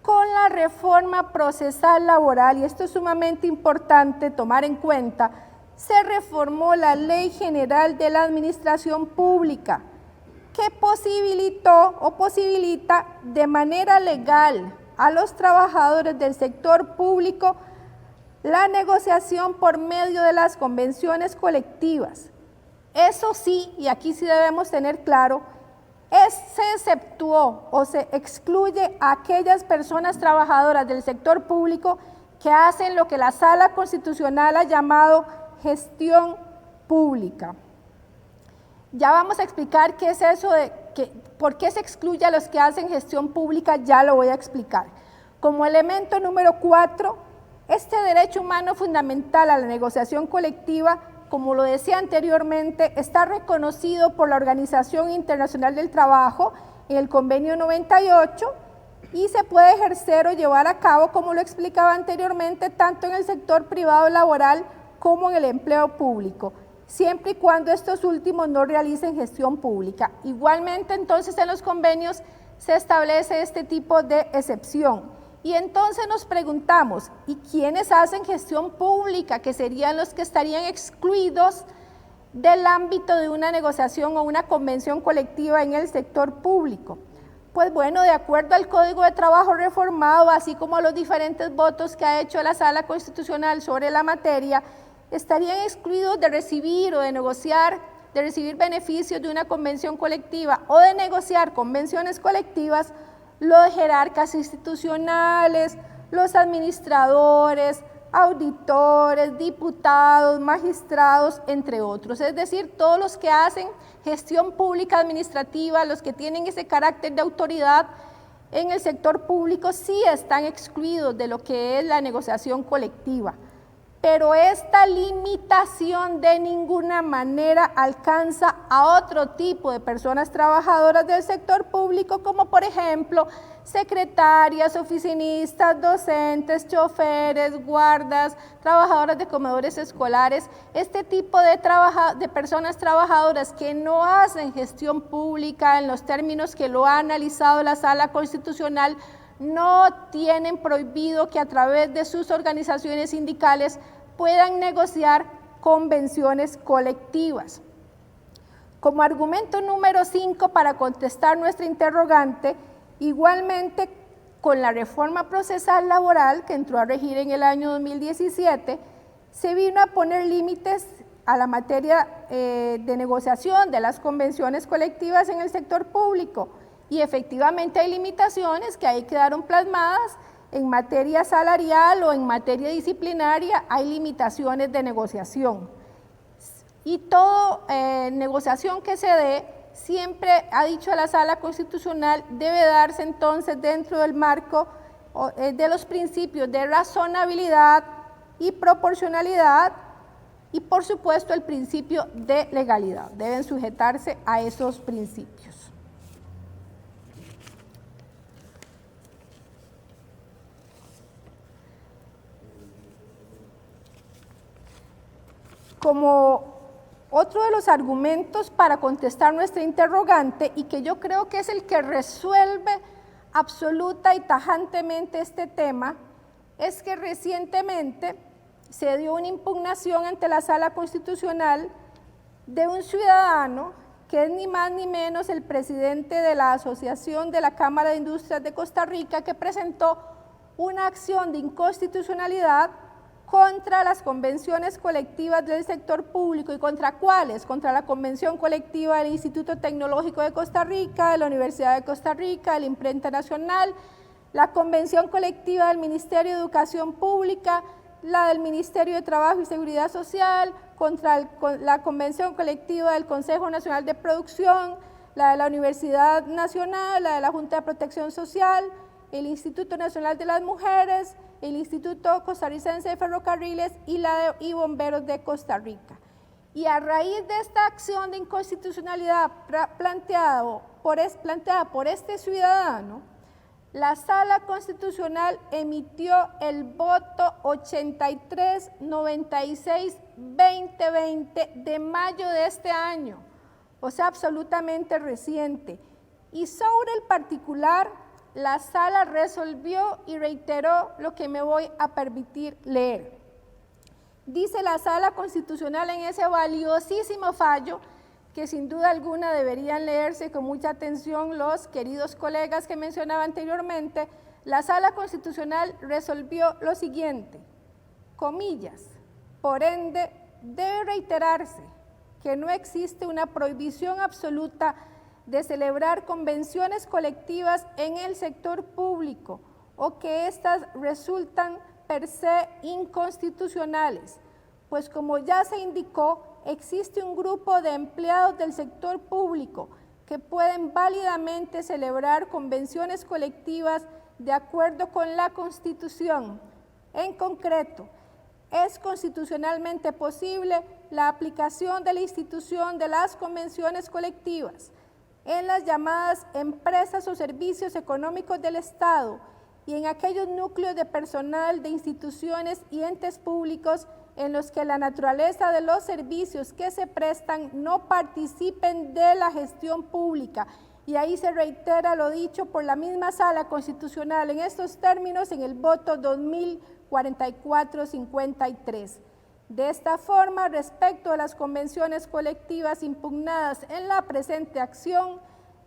con la reforma procesal laboral, y esto es sumamente importante tomar en cuenta, se reformó la Ley General de la Administración Pública, que posibilitó o posibilita de manera legal a los trabajadores del sector público la negociación por medio de las convenciones colectivas. Eso sí, y aquí sí debemos tener claro, se exceptuó o se excluye a aquellas personas trabajadoras del sector público que hacen lo que la Sala Constitucional ha llamado gestión pública. Ya vamos a explicar qué es eso por qué se excluye a los que hacen gestión pública, ya lo voy a explicar. Como elemento número 4, este derecho humano fundamental a la negociación colectiva, como lo decía anteriormente, está reconocido por la Organización Internacional del Trabajo en el convenio 98 y se puede ejercer o llevar a cabo, como lo explicaba anteriormente, tanto en el sector privado laboral como en el empleo público, siempre y cuando estos últimos no realicen gestión pública. Igualmente, entonces, en los convenios se establece este tipo de excepción. Y entonces nos preguntamos, ¿y quiénes hacen gestión pública? Que serían los que estarían excluidos del ámbito de una negociación o una convención colectiva en el sector público. Pues bueno, de acuerdo al Código de Trabajo reformado, así como los diferentes votos que ha hecho la Sala Constitucional sobre la materia, estarían excluidos de recibir o de negociar, de recibir beneficios de una convención colectiva o de negociar convenciones colectivas, los jerarcas institucionales, los administradores, auditores, diputados, magistrados, entre otros. Es decir, todos los que hacen gestión pública administrativa, los que tienen ese carácter de autoridad en el sector público, sí están excluidos de lo que es la negociación colectiva. pero esta limitación de ninguna manera alcanza a otro tipo de personas trabajadoras del sector público, como por ejemplo secretarias, oficinistas, docentes, choferes, guardas, trabajadoras de comedores escolares. Este tipo de personas trabajadoras que no hacen gestión pública en los términos que lo ha analizado la Sala Constitucional no tienen prohibido que a través de sus organizaciones sindicales puedan negociar convenciones colectivas. Como argumento número 5 para contestar nuestra interrogante, igualmente con la reforma procesal laboral que entró a regir en el año 2017, se vino a poner límites a la materia de negociación de las convenciones colectivas en el sector público, y efectivamente hay limitaciones que ahí quedaron plasmadas. En materia salarial o en materia disciplinaria hay limitaciones de negociación. Y toda negociación que se dé, siempre ha dicho la Sala Constitucional, debe darse entonces dentro del marco de los principios de razonabilidad y proporcionalidad y por supuesto el principio de legalidad. Deben sujetarse a esos principios. Como otro de los argumentos para contestar nuestra interrogante, y que yo creo que es el que resuelve absoluta y tajantemente este tema, es que recientemente se dio una impugnación ante la Sala Constitucional de un ciudadano que es ni más ni menos el presidente de la Asociación de la Cámara de Industrias de Costa Rica, que presentó una acción de inconstitucionalidad contra las convenciones colectivas del sector público. ¿Y contra cuáles? Contra la convención colectiva del Instituto Tecnológico de Costa Rica, de la Universidad de Costa Rica, de la Imprenta Nacional, la convención colectiva del Ministerio de Educación Pública, la del Ministerio de Trabajo y Seguridad Social, contra la convención colectiva del Consejo Nacional de Producción, la de la Universidad Nacional, la de la Junta de Protección Social, el Instituto Nacional de las Mujeres, el Instituto Costarricense de Ferrocarriles y Bomberos de Costa Rica. Y a raíz de esta acción de inconstitucionalidad planteada por este ciudadano, la Sala Constitucional emitió el voto 8396-2020 de mayo de este año, o sea, absolutamente reciente. Y sobre el particular, la Sala resolvió y reiteró lo que me voy a permitir leer. Dice la Sala Constitucional en ese valiosísimo fallo, que sin duda alguna deberían leerse con mucha atención los queridos colegas que mencionaba anteriormente, la Sala Constitucional resolvió lo siguiente, comillas, por ende, debe reiterarse que no existe una prohibición absoluta de celebrar convenciones colectivas en el sector público o que éstas resultan per se inconstitucionales, pues como ya se indicó, existe un grupo de empleados del sector público que pueden válidamente celebrar convenciones colectivas de acuerdo con la Constitución. En concreto, es constitucionalmente posible la aplicación de la institución de las convenciones colectivas en las llamadas empresas o servicios económicos del Estado y en aquellos núcleos de personal de instituciones y entes públicos en los que la naturaleza de los servicios que se prestan no participen de la gestión pública. Y ahí se reitera lo dicho por la misma Sala Constitucional en estos términos en el voto 2044-53. De esta forma, respecto a las convenciones colectivas impugnadas en la presente acción,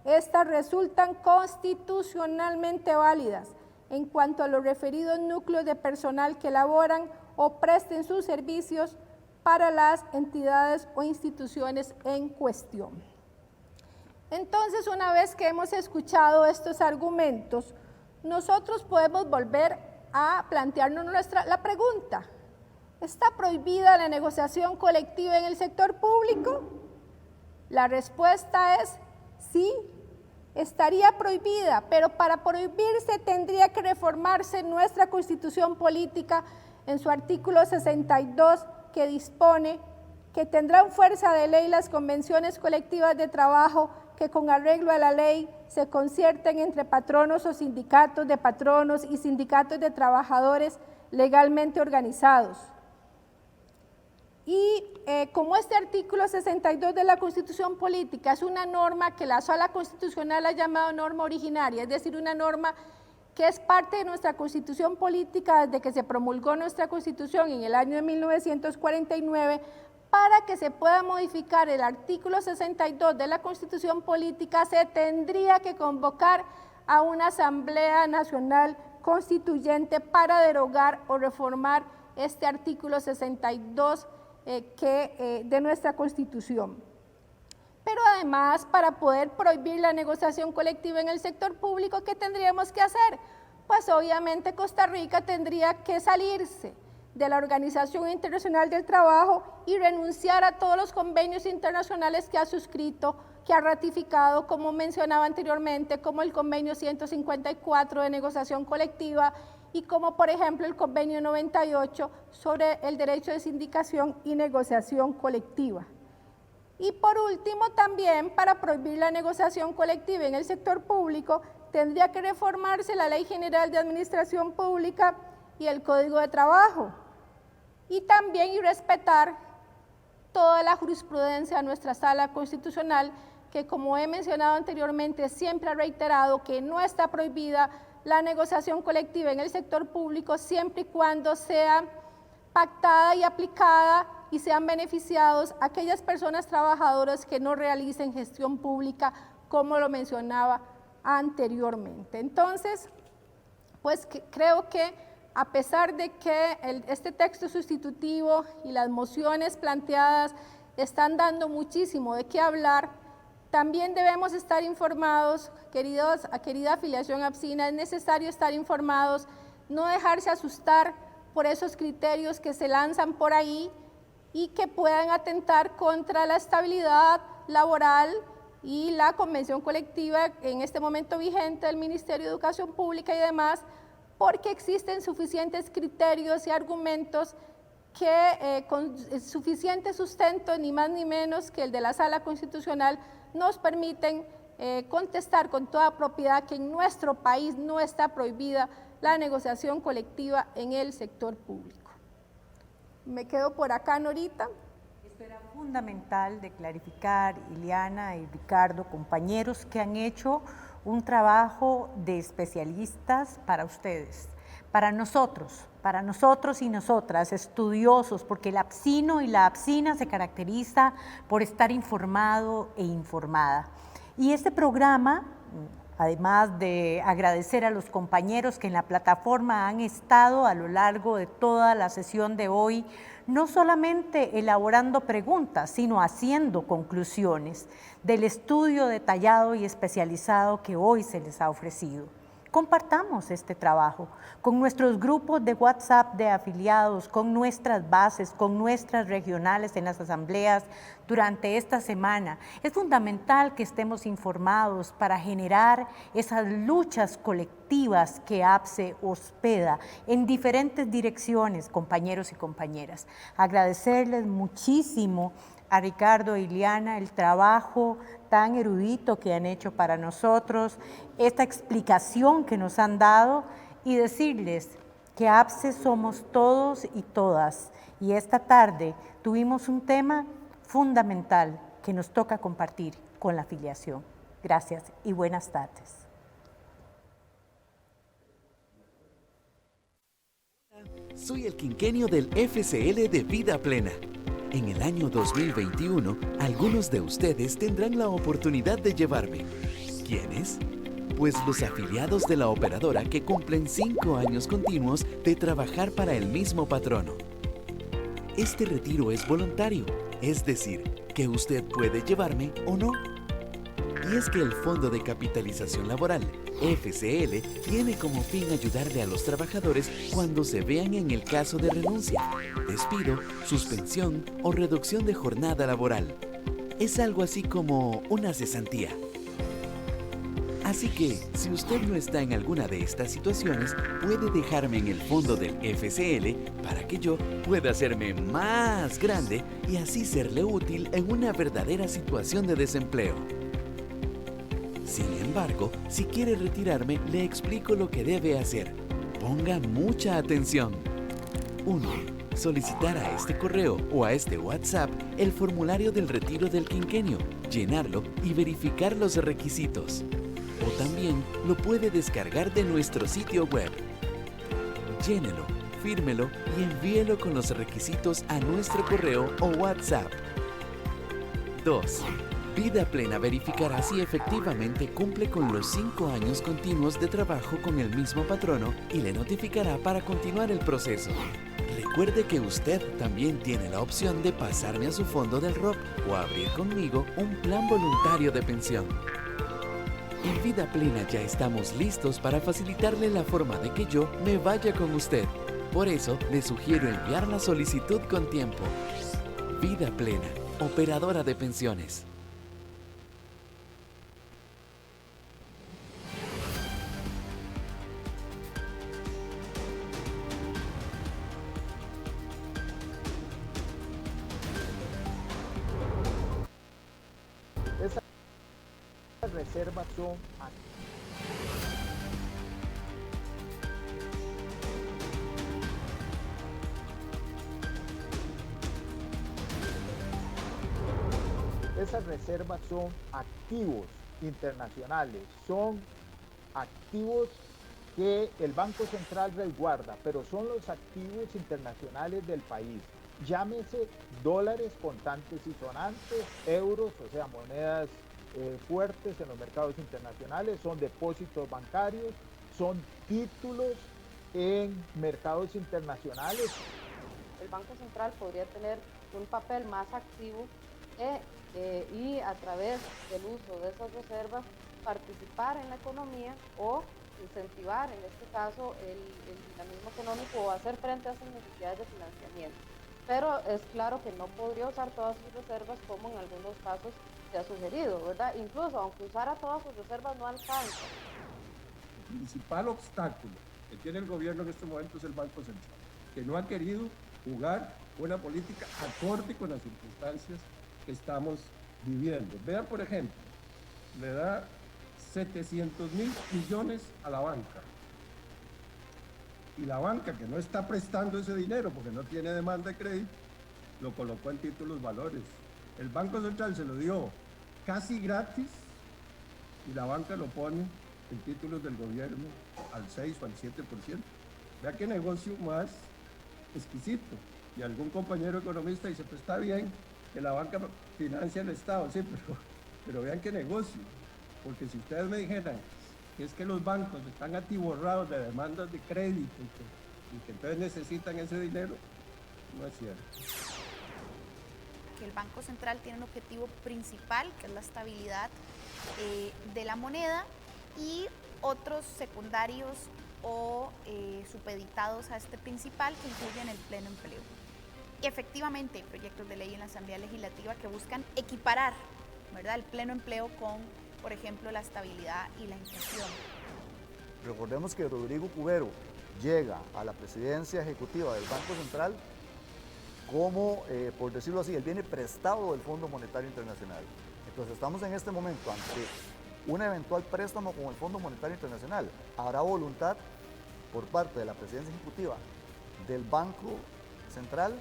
estas resultan constitucionalmente válidas en cuanto a los referidos núcleos de personal que elaboran o presten sus servicios para las entidades o instituciones en cuestión. Entonces, una vez que hemos escuchado estos argumentos, nosotros podemos volver a plantearnos la pregunta, ¿está prohibida la negociación colectiva en el sector público? La respuesta es sí, estaría prohibida, pero para prohibirse tendría que reformarse nuestra Constitución política en su artículo 62, que dispone que tendrán fuerza de ley las convenciones colectivas de trabajo que con arreglo a la ley se concierten entre patronos o sindicatos de patronos y sindicatos de trabajadores legalmente organizados. Y como este artículo 62 de la Constitución Política es una norma que la Sala Constitucional ha llamado norma originaria, es decir, una norma que es parte de nuestra Constitución Política desde que se promulgó nuestra Constitución en el año de 1949, para que se pueda modificar el artículo 62 de la Constitución Política se tendría que convocar a una Asamblea Nacional Constituyente para derogar o reformar este artículo 62 de nuestra Constitución. Pero además, para poder prohibir la negociación colectiva en el sector público, ¿qué tendríamos que hacer? Pues obviamente Costa Rica tendría que salirse de la Organización Internacional del Trabajo y renunciar a todos los convenios internacionales que ha suscrito, que ha ratificado, como mencionaba anteriormente, como el convenio 154 de negociación colectiva y como por ejemplo el convenio 98 sobre el derecho de sindicación y negociación colectiva. Y por último, también para prohibir la negociación colectiva en el sector público, tendría que reformarse la Ley General de Administración Pública y el Código de Trabajo, y también respetar toda la jurisprudencia de nuestra Sala Constitucional, que como he mencionado anteriormente, siempre ha reiterado que no está prohibida la negociación colectiva en el sector público siempre y cuando sea pactada y aplicada y sean beneficiados aquellas personas trabajadoras que no realicen gestión pública, como lo mencionaba anteriormente. Entonces, pues creo que a pesar de que este texto sustitutivo y las mociones planteadas están dando muchísimo de qué hablar, también debemos estar informados, querida afiliación APSINA, es necesario estar informados, no dejarse asustar por esos criterios que se lanzan por ahí y que puedan atentar contra la estabilidad laboral y la convención colectiva en este momento vigente del Ministerio de Educación Pública y demás, porque existen suficientes criterios y argumentos que con suficiente sustento, ni más ni menos que el de la Sala Constitucional, nos permiten contestar con toda propiedad que en nuestro país no está prohibida la negociación colectiva en el sector público. Me quedo por acá, Norita. Esto era fundamental de clarificar, Ileana y Ricardo, compañeros que han hecho un trabajo de especialistas para ustedes, para nosotros y nosotras, estudiosos, porque el APSINO y la APSINA se caracteriza por estar informado e informada. Y este programa, además de agradecer a los compañeros que en la plataforma han estado a lo largo de toda la sesión de hoy, no solamente elaborando preguntas, sino haciendo conclusiones del estudio detallado y especializado que hoy se les ha ofrecido. Compartamos este trabajo con nuestros grupos de WhatsApp de afiliados, con nuestras bases, con nuestras regionales en las asambleas durante esta semana. Es fundamental que estemos informados para generar esas luchas colectivas que APSE hospeda en diferentes direcciones, compañeros y compañeras. Agradecerles muchísimo a Ricardo e Ileana el trabajo tan erudito que han hecho para nosotros, esta explicación que nos han dado y decirles que APSE somos todos y todas. Y esta tarde tuvimos un tema fundamental que nos toca compartir con la afiliación. Gracias y buenas tardes. Soy el quinquenio del FCL de Vida Plena. En el año 2021, algunos de ustedes tendrán la oportunidad de llevarme. ¿Quiénes? Pues los afiliados de la operadora que cumplen 5 años continuos de trabajar para el mismo patrono. Este retiro es voluntario, es decir, que usted puede llevarme o no. Y es que el Fondo de Capitalización Laboral, FCL, tiene como fin ayudarle a los trabajadores cuando se vean en el caso de renuncia, despido, suspensión o reducción de jornada laboral. Es algo así como una cesantía. Así que, si usted no está en alguna de estas situaciones, puede dejarme en el fondo del FCL para que yo pueda hacerme más grande y así serle útil en una verdadera situación de desempleo. Sin embargo, si quiere retirarme, le explico lo que debe hacer. Ponga mucha atención. 1. Solicitar a este correo o a este WhatsApp el formulario del retiro del quinquenio, llenarlo y verificar los requisitos. O también lo puede descargar de nuestro sitio web. Llénelo, fírmelo y envíelo con los requisitos a nuestro correo o WhatsApp. 2. Vida Plena verificará si efectivamente cumple con los 5 años continuos de trabajo con el mismo patrono y le notificará para continuar el proceso. Recuerde que usted también tiene la opción de pasarme a su fondo del ROP o abrir conmigo un plan voluntario de pensión. En Vida Plena ya estamos listos para facilitarle la forma de que yo me vaya con usted. Por eso, le sugiero enviar la solicitud con tiempo. Vida Plena, operadora de pensiones. Esas reservas son activos internacionales, son activos que el Banco Central resguarda, pero son los activos internacionales del país. Llámese dólares contantes y sonantes, euros, o sea, monedas fuertes en los mercados internacionales, son depósitos bancarios, son títulos en mercados internacionales. El Banco Central podría tener un papel más activo y a través del uso de esas reservas participar en la economía o incentivar, en este caso, el dinamismo económico o hacer frente a esas necesidades de financiamiento. Pero es claro que no podría usar todas sus reservas como en algunos casos se ha sugerido, ¿verdad? Incluso aunque usara todas sus reservas no alcanza. El principal obstáculo que tiene el gobierno en este momento es el Banco Central, que no ha querido jugar una política acorde con las circunstancias que estamos viviendo. Vean, por ejemplo, le da 700.000 millones a la banca. Y la banca, que no está prestando ese dinero porque no tiene demanda de crédito, lo colocó en títulos valores. El Banco Central se lo dio casi gratis y la banca lo pone en títulos del gobierno al 6 o al 7%. Vea qué negocio más exquisito. Y algún compañero economista dice, pues está bien que la banca financia al Estado, sí, pero vean qué negocio. Porque si ustedes me dijeran que es que los bancos están atiborrados de demandas de crédito y que entonces necesitan ese dinero, no es cierto. Que el Banco Central tiene un objetivo principal, que es la estabilidad de la moneda, y otros secundarios o supeditados a este principal, que incluyen el pleno empleo. Y efectivamente hay proyectos de ley en la Asamblea Legislativa que buscan equiparar, ¿verdad?, el pleno empleo con, por ejemplo, la estabilidad y la inflación. Recordemos que Rodrigo Cubero llega a la presidencia ejecutiva del Banco Central como, por decirlo así, él viene prestado del Fondo Monetario Internacional. Entonces estamos en este momento ante un eventual préstamo con el Fondo Monetario Internacional. Habrá voluntad por parte de la presidencia ejecutiva del Banco Central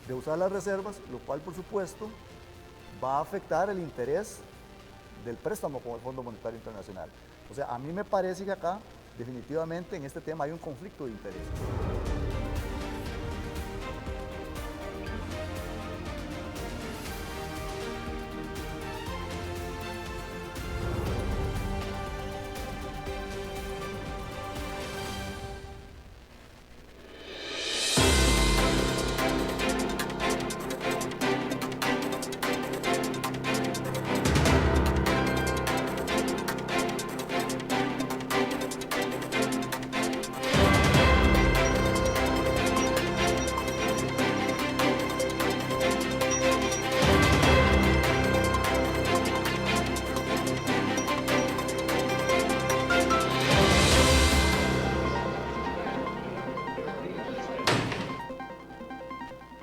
de usar las reservas, lo cual por supuesto va a afectar el interés del préstamo con el Fondo Monetario Internacional. O sea, a mí me parece que acá definitivamente en este tema hay un conflicto de intereses.